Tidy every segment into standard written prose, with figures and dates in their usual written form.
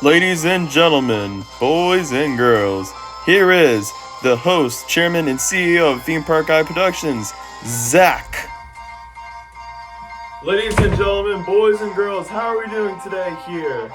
Ladies and gentlemen, boys and girls, here is the host, chairman, and CEO of Theme Park Guy Productions, Zach. Ladies and gentlemen, boys and girls, how are we doing today here?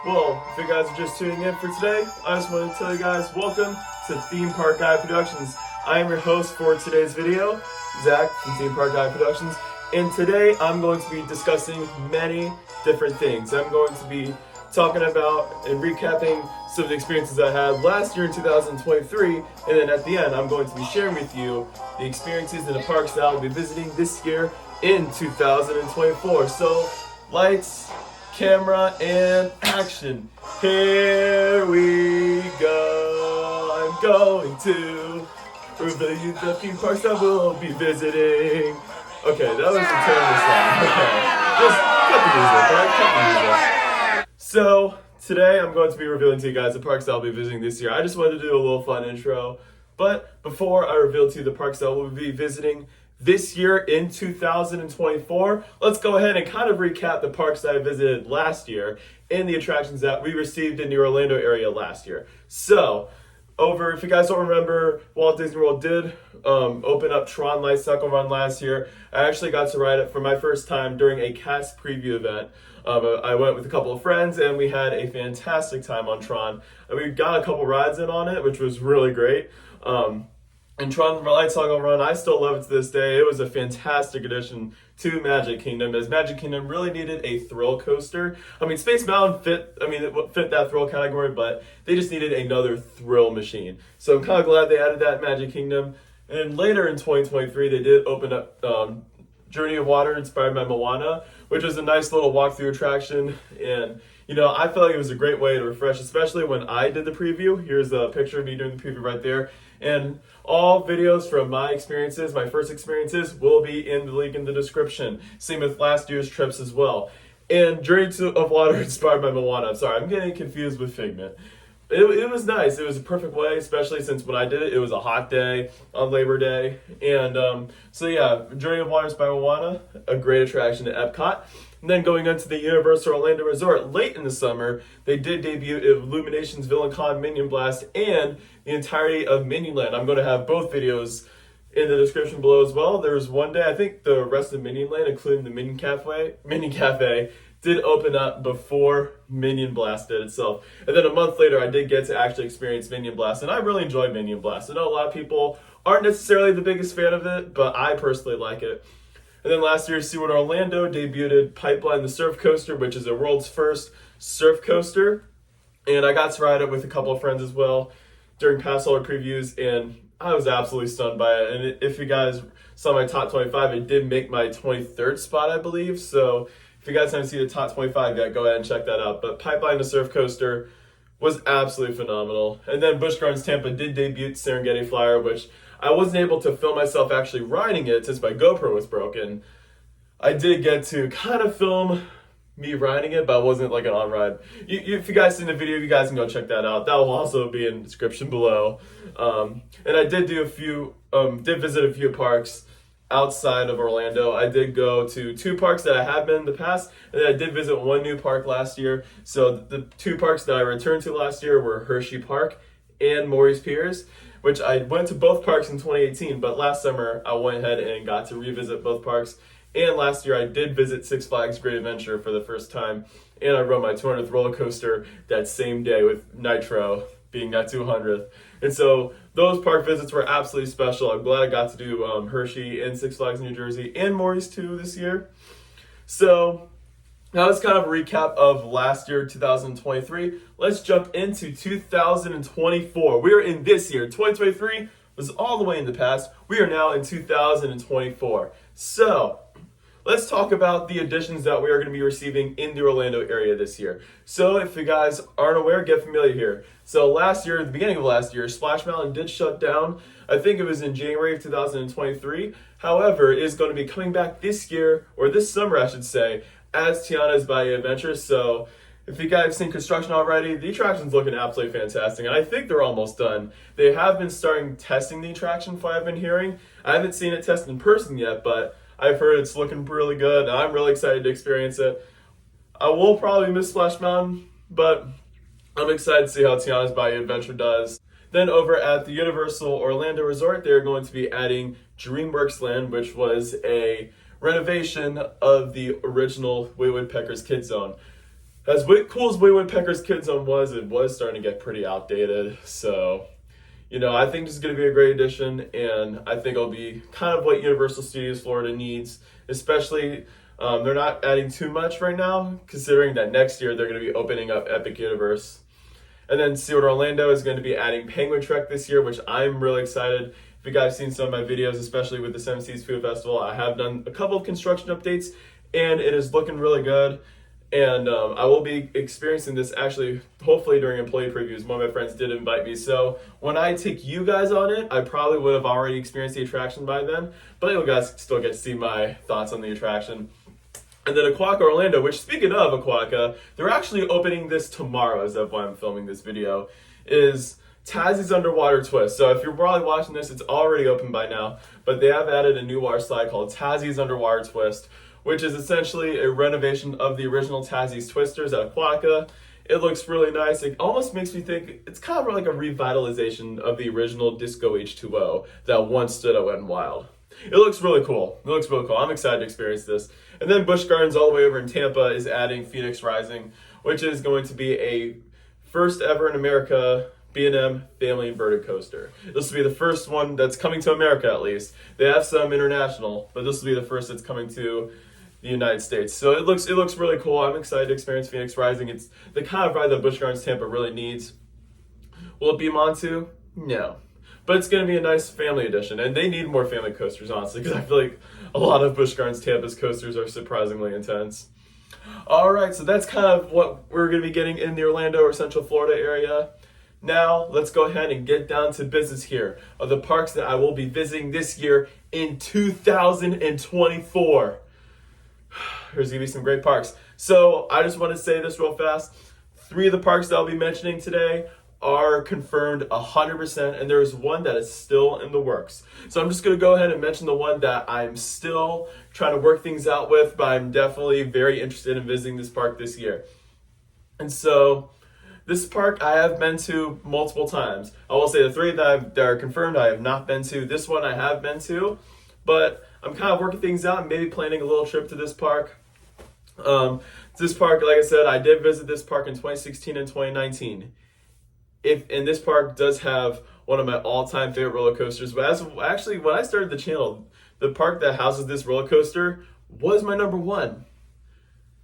Well, if you guys are just tuning in for today, I just want to tell you guys welcome to Theme Park Guy Productions. I am your host for today's video, Zach from Theme Park Guy Productions, and today I'm going to be discussing many different things. I'm going to be talking about and recapping some of the experiences I had last year in 2023, and then at the end I'm going to be sharing with you the experiences in the parks that I'll be visiting this year in 2024. So, lights, camera, and action. Here we go. I'm going to reveal you the theme parks that we'll be visiting. Okay, that was a terrible song. Okay, just cut the music, right? Cut the music. So, today I'm going to be revealing to you guys the parks that I'll be visiting this year. I just wanted to do a little fun intro, but before I reveal to you the parks that we'll be visiting this year in 2024, let's go ahead and kind of recap the parks that I visited last year and the attractions that we received in the Orlando area last year. So, if you guys don't remember, Walt Disney World did open up Tron Light Cycle Run last year. I actually got to ride it for my first time during a cast preview event. I went with a couple of friends and we had a fantastic time on Tron. We got a couple rides in on it, which was really great. And Tron Light Cycle Run, I still love it to this day. It was a fantastic addition to Magic Kingdom, as Magic Kingdom really needed a thrill coaster. I mean, Space Mountain it fit that thrill category, but they just needed another thrill machine. So I'm kind of glad they added that in Magic Kingdom. And later in 2023, they did open up Journey of Water, inspired by Moana, which was a nice little walkthrough attraction. And, I felt like it was a great way to refresh, especially when I did the preview. Here's a picture of me doing the preview right there. And all videos from my experiences, my first experiences, will be in the link in the description. Same with last year's trips as well. And Journey of Water, inspired by Moana. I'm sorry, I'm getting confused with Figment. It was nice. It was a perfect way, especially since when I did it, it was a hot day on Labor Day. And Journey of Water by Moana, a great attraction at Epcot. And then going on to the Universal Orlando Resort late in the summer, they did debut Illumination's Villain Con Minion Blast and the entirety of Minion Land. I'm going to have both videos in the description below as well. There was one day, I think the rest of Minion Land, including the Minion Cafe, did open up before Minion Blast did itself. And then a month later, I did get to actually experience Minion Blast, and I really enjoyed Minion Blast. I know a lot of people aren't necessarily the biggest fan of it, but I personally like it. And then last year, SeaWorld Orlando debuted Pipeline the Surf Coaster, which is the world's first surf coaster. And I got to ride it with a couple of friends as well during past holder previews, and I was absolutely stunned by it. And if you guys saw my top 25, it did make my 23rd spot, I believe. So if you guys haven't seen the top 25 yet, go ahead and check that out. But Pipeline the Surf Coaster was absolutely phenomenal. And then Busch Gardens Tampa did debut Serengeti Flyer, which I wasn't able to film myself actually riding it since my GoPro was broken. I did get to kind of film me riding it, but it wasn't like an on-ride. If you guys seen the video, you guys can go check that out. That will also be in the description below. And I did do visit a few parks outside of Orlando. I did go to 2 parks that I have been in the past, and then I did visit 1 new park last year. So the 2 parks that I returned to last year were Hershey Park and Maurice Piers, which I went to both parks in 2018, but last summer I went ahead and got to revisit both parks. And last year I did visit Six Flags Great Adventure for the first time, and I rode my 200th roller coaster that same day with Nitro being that 200th. And so those park visits were absolutely special. I'm glad I got to do Hershey and Six Flags New Jersey and Maurice too this year. So that was kind of a recap of last year, 2023. Let's jump into 2024. We're in this year. 2023 was all the way in the past. We are now in 2024. So let's talk about the additions that we are going to be receiving in the Orlando area this year. So if you guys aren't aware, get familiar here. So last year, at the beginning of last year, Splash Mountain did shut down. I think it was in January of 2023. However, it is going to be coming back this year, or this summer I should say, as Tiana's Bayou Adventure. So if you guys have seen construction already, the attraction's looking absolutely fantastic, and I think they're almost done. They have been starting testing the attraction, from what I've been hearing. I haven't seen it tested in person yet, but I've heard it's looking really good, and I'm really excited to experience it. I will probably miss Splash Mountain but I'm excited to see how Tiana's Bayou Adventure does. Then over at the Universal Orlando Resort, they're going to be adding DreamWorks Land, which was a renovation of the original Way Woodpecker's Kid Zone. As cool as Way Woodpecker's Kid Zone was, it was starting to get pretty outdated. So, I think this is going to be a great addition, and I think it'll be kind of what Universal Studios Florida needs, especially they're not adding too much right now, considering that next year they're going to be opening up Epic Universe. And then SeaWorld Orlando is going to be adding Penguin Trek this year, which I'm really excited. If you guys seen some of my videos, especially with the Seven Seas Food Festival, I have done a couple of construction updates, and it is looking really good. And I will be experiencing this actually, hopefully during employee previews. One of my friends did invite me. So when I take you guys on it, I probably would have already experienced the attraction by then. But you guys still get to see my thoughts on the attraction. And then Aquaca Orlando, which, speaking of Aquaca, they're actually opening this tomorrow, as of when I'm filming this video, is Tassie's Underwater Twist. So if you're probably watching this, it's already open by now, but they have added a new water slide called Tassie's Underwater Twist, which is essentially a renovation of the original Tassie's Twisters at Aquaca. It looks really nice. It almost makes me think it's kind of like a revitalization of the original Disco H2O that once stood at Wet n Wild. It looks really cool. I'm excited to experience this. And then Busch Gardens all the way over in Tampa is adding Phoenix Rising, which is going to be a first ever in America B&M family inverted coaster. This will be the first one that's coming to America, at least. They have some international, but this will be the first that's coming to the United States. So it looks really cool. I'm excited to experience Phoenix Rising. It's the kind of ride that Busch Gardens Tampa really needs. Will it be Montu? No. But it's going to be a nice family edition, and they need more family coasters, honestly, because I feel like a lot of Busch Gardens Tampa's coasters are surprisingly intense. All right, so that's kind of what we're going to be getting in the Orlando or Central Florida area. Now, let's go ahead and get down to business here of the parks that I will be visiting this year in 2024. There's going to be some great parks. So I just want to say this real fast. 3 of the parks that I'll be mentioning today are confirmed 100%, and there's one that is still in the works. So I'm just going to go ahead and mention the one that I'm still trying to work things out with, but I'm definitely very interested in visiting this park this year. And so this park I have been to multiple times. I will say the 3 that are confirmed I have not been to. This one I have been to, but I'm kind of working things out and maybe planning a little trip to this park. This park, like I said, I did visit this park in 2016 and 2019. And this park does have one of my all-time favorite roller coasters. But actually, when I started the channel, the park that houses this roller coaster was my number 1.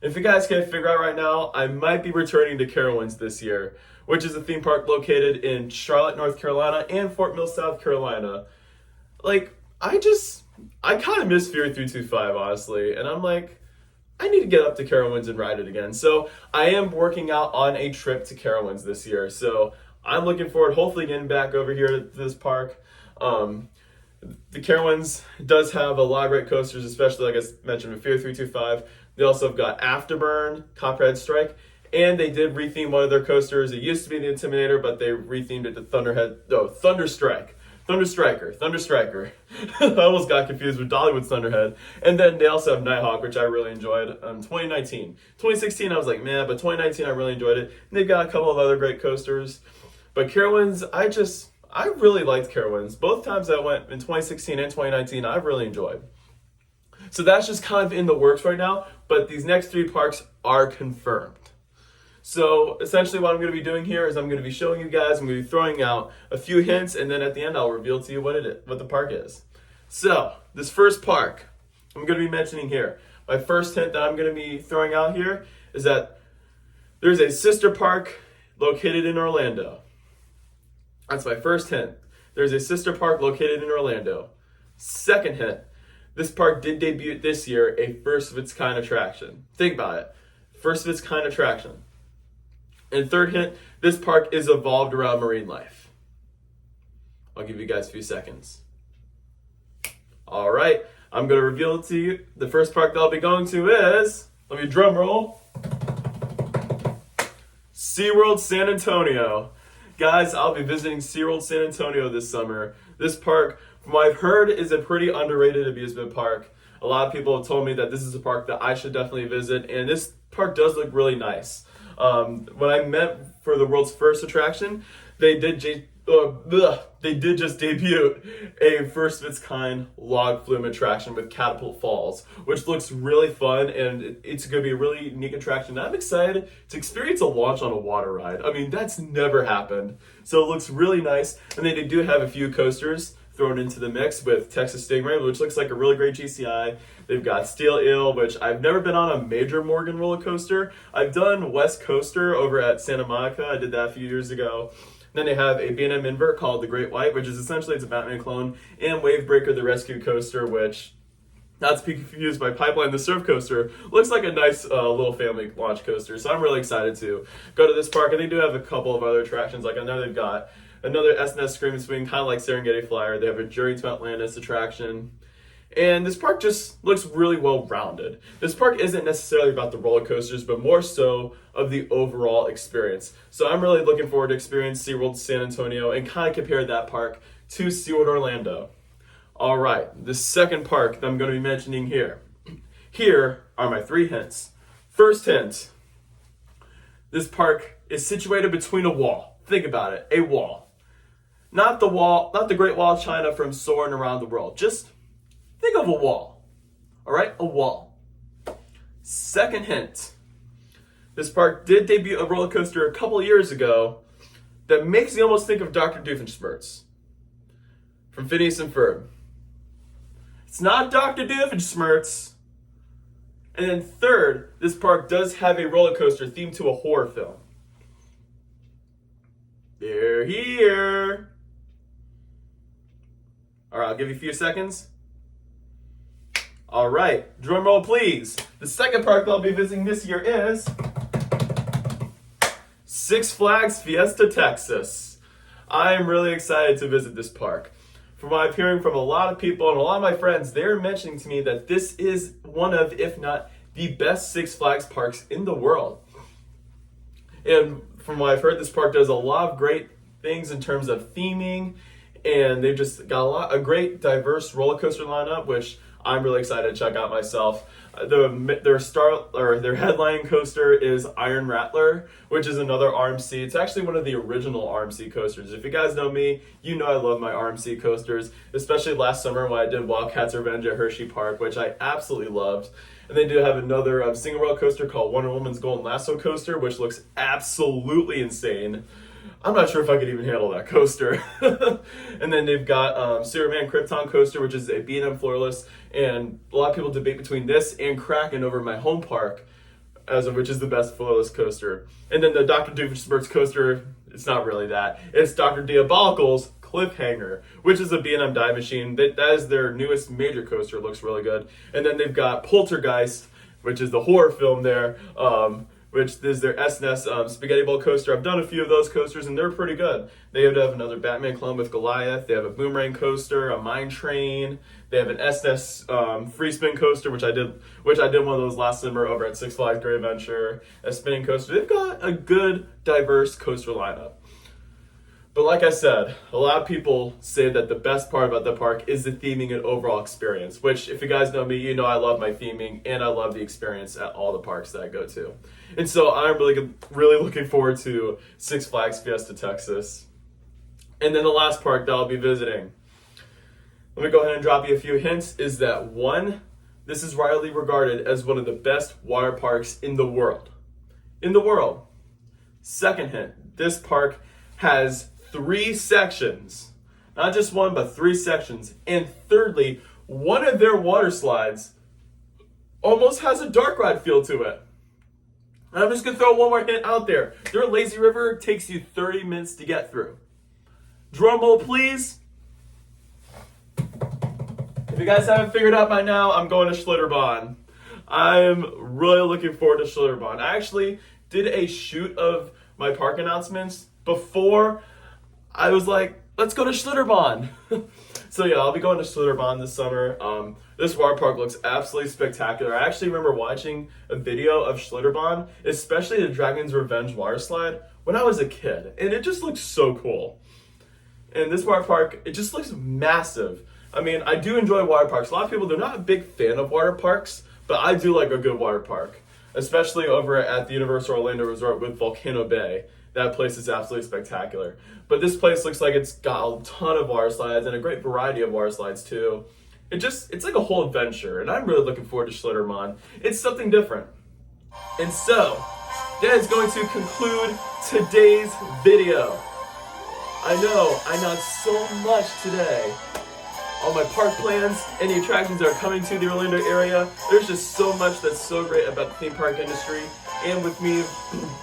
If you guys can't figure out right now, I might be returning to Carowinds this year, which is a theme park located in Charlotte, North Carolina, and Fort Mill, South Carolina. I kind of miss Fear 325, honestly, and I'm like, I need to get up to Carowinds and ride it again. So I am working out on a trip to Carowinds this year. So I'm looking forward, hopefully getting back over here to this park. The Carowinds does have a lot of great coasters, especially like I mentioned with Fear 325. They also have got Afterburn, Copperhead Strike, and they did retheme one of their coasters. It used to be the Intimidator, but they rethemed it to Thunderstriker. I almost got confused with Dollywood's Thunderhead. And then they also have Nighthawk, which I really enjoyed. 2019. 2016, I was like, man, but 2019, I really enjoyed it. And they've got a couple of other great coasters. But Carowinds, I really liked Carowinds. Both times I went in 2016 and 2019, I really enjoyed. So that's just kind of in the works right now, but these next 3 parks are confirmed. So essentially what I'm going to be doing here is I'm going to be showing you guys, I'm going to be throwing out a few hints, and then at the end I'll reveal to you what the park is. So this first park I'm going to be mentioning here. My first hint that I'm going to be throwing out here is that there's a sister park located in Orlando. That's my first hint. There's a sister park located in Orlando. Second hint, this park did debut this year a first of its kind attraction. Think about it. First of its kind attraction. And third hint, this park is evolved around marine life. I'll give you guys a few seconds. All right, I'm going to reveal it to you. The first park that I'll be going to is, let me drum roll, SeaWorld San Antonio. Guys, I'll be visiting SeaWorld San Antonio this summer. This park, from what I've heard, is a pretty underrated amusement park. A lot of people have told me that this is a park that I should definitely visit, and this park does look really nice. When I met for the world's first attraction, they did just debut a first of its kind log flume attraction with Catapult Falls, which looks really fun, and it's going to be a really unique attraction. I'm excited to experience a launch on a water ride. I mean, that's never happened. So it looks really nice, and they do have a few coasters thrown into the mix with Texas Stingray, which looks like a really great GCI. They've got Steel Eel, which I've never been on a major Morgan roller coaster. I've done West Coaster over at Santa Monica. I did that a few years ago. Then they have a B&M invert called the Great White, which is essentially it's a Batman clone, and Wavebreaker the Rescue Coaster, which, not to be confused by Pipeline the Surf Coaster, looks like a nice little family launch coaster. So I'm really excited to go to this park, and they do have a couple of other attractions. Like I know they've got another S&S Scream and Swing, kind of like Serengeti Flyer. They have a Journey to Atlantis attraction. And this park just looks really well-rounded. This park isn't necessarily about the roller coasters, but more so of the overall experience. So I'm really looking forward to experience SeaWorld San Antonio and kind of compare that park to SeaWorld Orlando. All right, the second park that I'm going to be mentioning here. Here are my 3 hints. First hint, this park is situated between a wall. Think about it, a wall. Not the wall, not the Great Wall of China from soaring around the world. Just think of a wall, all right? A wall. Second hint, this park did debut a roller coaster a couple years ago that makes me almost think of Dr. Doofenshmirtz from Phineas and Ferb. It's not Dr. Doofenshmirtz. And then third, this park does have a roller coaster themed to a horror film. They're here. All right, I'll give you a few seconds. All right, drum roll please. The second park that I'll be visiting this year is Six Flags Fiesta Texas. I am really excited to visit this park. From what I'm hearing from a lot of people and a lot of my friends, they're mentioning to me that this is one of, if not the best Six Flags parks in the world. And from what I've heard, this park does a lot of great things in terms of theming, and they've just got a great diverse roller coaster lineup, which I'm really excited to check out myself. Their headlining coaster is Iron Rattler, which is another RMC. It's actually one of the original RMC coasters. If you guys know me, you know I love my RMC coasters, especially last summer when I did Wildcats Revenge at Hershey Park, which I absolutely loved. And they do have another single rail coaster called Wonder Woman's Golden Lasso Coaster, which looks absolutely insane. I'm not sure if I could even handle that coaster. And then they've got Superman Krypton Coaster, which is a B&M floorless. And a lot of people debate between this and Kraken over my home park, which is the best floorless coaster. And then the Dr. Doofenshmirtz coaster, it's not really that. It's Dr. Diabolical's Cliffhanger, which is a B&M dive machine. That is their newest major coaster. It looks really good. And then they've got Poltergeist, which is the horror film there, which is their S&S Spaghetti Bowl coaster. I've done a few of those coasters, and they're pretty good. They have another Batman clone with Goliath. They have a Boomerang coaster, a Mine Train. They have an S&S free spin coaster, which I did one of those last summer over at Six Flags Great Adventure. A spinning coaster. They've got a good, diverse coaster lineup. But like I said, a lot of people say that the best part about the park is the theming and overall experience, which if you guys know me, you know I love my theming and I love the experience at all the parks that I go to. And so I'm really looking forward to Six Flags Fiesta Texas. And then the last park that I'll be visiting, let me go ahead and drop you a few hints, is that one, this is widely regarded as one of the best water parks in the world. In the world. Second hint, this park has 3 sections. Not just one, but 3 sections. And thirdly, one of their water slides almost has a dark ride feel to it. And I'm just going to throw one more hint out there. Their lazy river takes you 30 minutes to get through. Drum roll, please. If you guys haven't figured out by now, I'm going to Schlitterbahn. I'm really looking forward to Schlitterbahn. I actually did a shoot of my park announcements before I was like, let's go to Schlitterbahn. So yeah, I'll be going to Schlitterbahn this summer. This water park looks absolutely spectacular. I actually remember watching a video of Schlitterbahn, especially the Dragon's Revenge water slide, when I was a kid. And it just looks so cool. And this water park, it just looks massive. I mean, I do enjoy water parks. A lot of people, they're not a big fan of water parks, but I do like a good water park. especially over at the Universal Orlando Resort with Volcano Bay. That place is absolutely spectacular. But this place looks like it's got a ton of water slides and a great variety of water slides too. It's like a whole adventure, and I'm really looking forward to Schlitterman. It's something different. And so, that is going to conclude today's video. I know I not so much today. All my park plans, any attractions that are coming to the Orlando area. There's just so much that's so great about the theme park industry. And with me,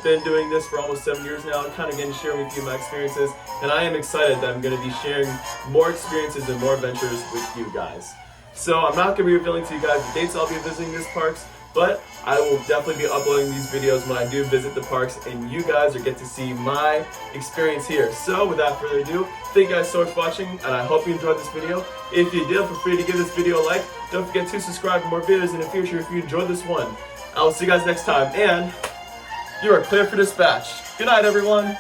been doing this for almost 7 years now, I'm kind of getting to share with you my experiences. And I am excited that I'm going to be sharing more experiences and more adventures with you guys. So I'm not going to be revealing to you guys the dates I'll be visiting these parks, but I will definitely be uploading these videos when I do visit the parks, and you guys will get to see my experience here. So without further ado, thank you guys so much for watching, and I hope you enjoyed this video. If you did, feel free to give this video a like. Don't forget to subscribe for more videos in the future if you enjoyed this one. I will see you guys next time, and you are clear for dispatch. Good night, everyone.